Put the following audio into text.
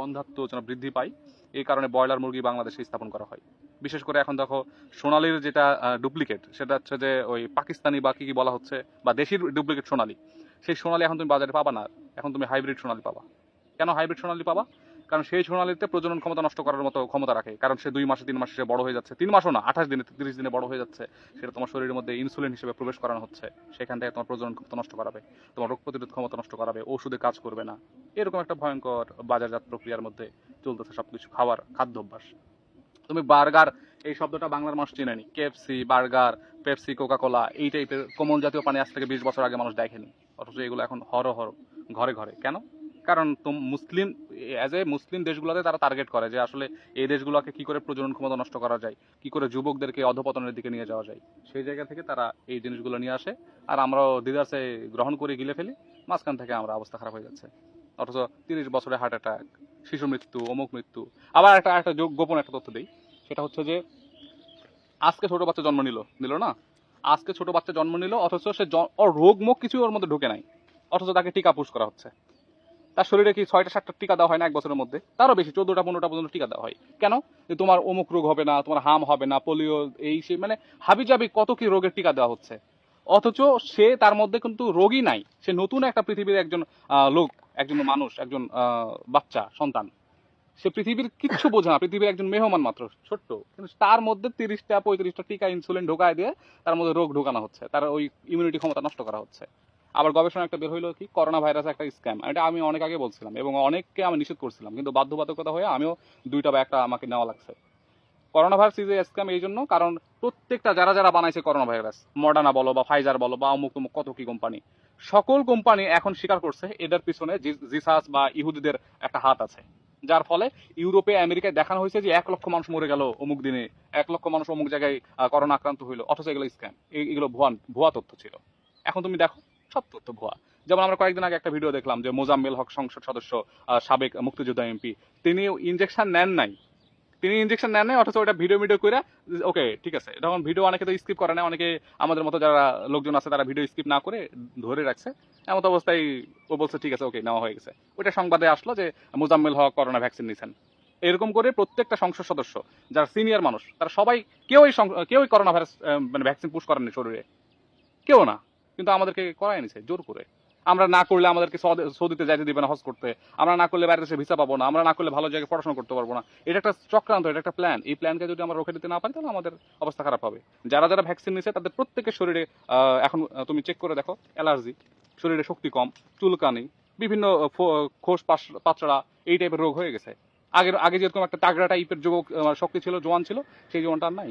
বন্ধ্যাত্ব যেন বৃদ্ধি পায়, এই কারণে ব্রয়লার মুরগি বাংলাদেশে স্থাপন করা হয়। বিশেষ করে এখন দেখো সোনালীর যেটা ডুপ্লিকেট, সেটা হচ্ছে যে ওই পাকিস্তানি বা কি বলা হচ্ছে, বা দেশির ডুপ্লিকেট সোনালী, সেই সোনালী এখন তুমি বাজারে পাবা না। এখন তুমি হাইব্রিড সোনালী পাবা। কেন হাইব্রিড সোনালী পাবা? কারণ সেই সোনালীতে প্রজনন ক্ষমতা নষ্ট করার মতো ক্ষমতা রাখে, কারণ সে 2 মাসে 3 মাসে সে বড় হয়ে যাচ্ছে, 3 মাসও না, 28 দিনে 30 দিনে বড় হয়ে যাচ্ছে। সেটা তোমার শরীরের মধ্যে ইনসুলিন হিসেবে প্রবেশ করানো হচ্ছে, সেখান থেকে তোমার প্রজনন ক্ষমতা নষ্ট করাবে, তোমার রোগ প্রতিরোধ ক্ষমতা নষ্ট করাবে, ওষুধে কাজ করবে না। এরকম একটা ভয়ঙ্কর বাজারজাত প্রক্রিয়ার মধ্যে চলতেছে সবকিছু, খাবার খাদ্য অভ্যাস। তুমি বার্গার, এই শব্দটা বাংলার মানুষ চেনেনি। KFC, burger, Pepsi, Coca Cola, এই টাইপের কোমল জাতীয় পানি আজ থেকে 20 বছর আগে মানুষ দেখেনি, অথচ এগুলো এখন হর ঘরে ঘরে। কেন? কারণ মুসলিম, অ্যাজ এ মুসলিম দেশগুলোতে তারা টার্গেট করে যে আসলে এই দেশগুলোকে কি করে প্রজনন ক্ষমতা নষ্ট করা যায়, কি করে যুবকদেরকে অধপতনের দিকে নিয়ে যাওয়া যায়, সেই জায়গা থেকে তারা এই জিনিসগুলো নিয়ে আসে। আর আমরাও দিদাসে গ্রহণ করে গিলে ফেলি, মাঝখান থেকে আমরা অবস্থা খারাপ হয়ে যাচ্ছে। অথচ 30 বছরে হার্ট অ্যাটাক, শিশু মৃত্যু, অমুক মৃত্যু। আবার একটা গোপন একটা তথ্য দিই, সেটা হচ্ছে যে আজকে ছোট বাচ্চা জন্ম নিল না, আজকে ছোট বাচ্চা জন্ম নিল, অথচ সে ওর রোগ মুখ কিছু ওর মধ্যে ঢুকে নাই, অথচ তাকে টিকা পুশ করা হচ্ছে। তার শরীরে কি 6টা 7টা টিকা দেওয়া হয় না এক বছরের মধ্যে? তারও বেশি, 14টা 15টা পর্যন্ত টিকা দেওয়া হয়। কেন? যে তোমার অমুক রোগ হবে না, তোমার হাম হবে না, পোলিও, এই সেই, মানে হাবিজাবি কত কি রোগের টিকা দেওয়া হচ্ছে। অথচ সে তার মধ্যে কিন্তু রোগই নাই, সে নতুন একটা পৃথিবীর একজন লোক, একজন মানুষ, একজন বাচ্চা সন্তান। সে পৃথিবীর কিচ্ছু বোঝে না, পৃথিবীর একজন মেহমান মাত্র, ছোট্ট, কিন্তু তার মধ্যে 30টা 35টা টিকা ইনসুলিন ঢোকায় দিয়ে তার মধ্যে রোগ ঢোকানো হচ্ছে, তার ওই ইমিউনিটি ক্ষমতা নষ্ট করা হচ্ছে। আবার গবেষণা একটা বের হইলো কি, করোনা ভাইরাস একটা স্ক্যাম। এটা আমি অনেক আগে বলছিলাম এবং অনেককে আমি নিষেধ করছিলাম, কিন্তু বাধ্যবাধকতা হয়ে আমিও 2টা বা 1টা আমাকে নেওয়া লাগছে। Corona virus is a scam এই জন্য, কারণ প্রত্যেকটা যারা যারা বানাইছে করোনা ভাইরাস, মডার্না বলো বা ফাইজার বলো বা অমুক তমুক কত কি কোম্পানি, সকল কোম্পানি এখন স্বীকার করছে এদের পিছনে জিসাস বা ইহুদিদের একটা হাত আছে। যার ফলে ইউরোপে আমেরিকায় দেখানো হয়েছে যে 1 লক্ষ মানুষ মরে গেল অমুক দিনে, 1 লক্ষ মানুষ অমুক জায়গায় করোনা আক্রান্ত হইলো, অথচ এগুলো স্ক্যাম, এগুলো ভুয়া ভুয়া তথ্য ছিল। এখন তুমি দেখো সব তথ্য ভুয়া। যেমন আমরা কয়েকদিন আগে একটা ভিডিও দেখলাম যে মোজাম্মেল হক সংসদ সদস্য, সাবেক মুক্তিযোদ্ধা এমপি, তিনি ইনজেকশন নেন নাই, তিনি ইনজেকশন নেন নাই, অথচ ওটা ভিডিও ভিডিও করে, ওকে ঠিক আছে, তখন ভিডিও অনেকে তো স্কিপ করে না, অনেকে আমাদের মতো যারা লোকজন আছে তারা ভিডিও স্কিপ না করে ধরে রাখছে। এমন অবস্থায় ও বলছে ঠিক আছে, ওকে নেওয়া হয়ে গেছে। ওইটা সংবাদে আসলো যে মুজাম্মেল হক করোনা ভ্যাকসিন নিছেন। এরকম করে প্রত্যেকটা সংসদ সদস্য যারা সিনিয়র মানুষ, তারা সবাই, কেউই করোনা ভাইরাস মানে ভ্যাকসিন পুশ করেননি শরীরে, কেউ না, কিন্তু আমাদেরকে করাই নিছে জোর করে। আমরা না করলে আমাদেরকে সৌদিতে যাইতে দিবে না হজ করতে, আমরা না করলে বাইরে দেশে ভিসা পাবো না, আমরা না করলে ভালো জায়গায় পড়াশোনা করতে পারবো না। এটা একটা চক্রান্ত, এটা একটা প্ল্যান। এই প্ল্যানকে যদি আমরা রোখে দিতে না পারি তাহলে আমাদের অবস্থা খারাপ হবে। যারা যারা ভ্যাকসিন নিছে তাদের প্রত্যেকের শরীরে এখন তুমি চেক করে দেখো অ্যালার্জি, শরীরে শক্তি কম, চুলকানি, বিভিন্ন খোস পাচড়া, এই টাইপের রোগ হয়ে গেছে। আগে যেরকম একটা তাগড়া টাইপের যুবক শক্তি ছিল, জোয়ান ছিল, সেই জোয়ানটা আর নাই।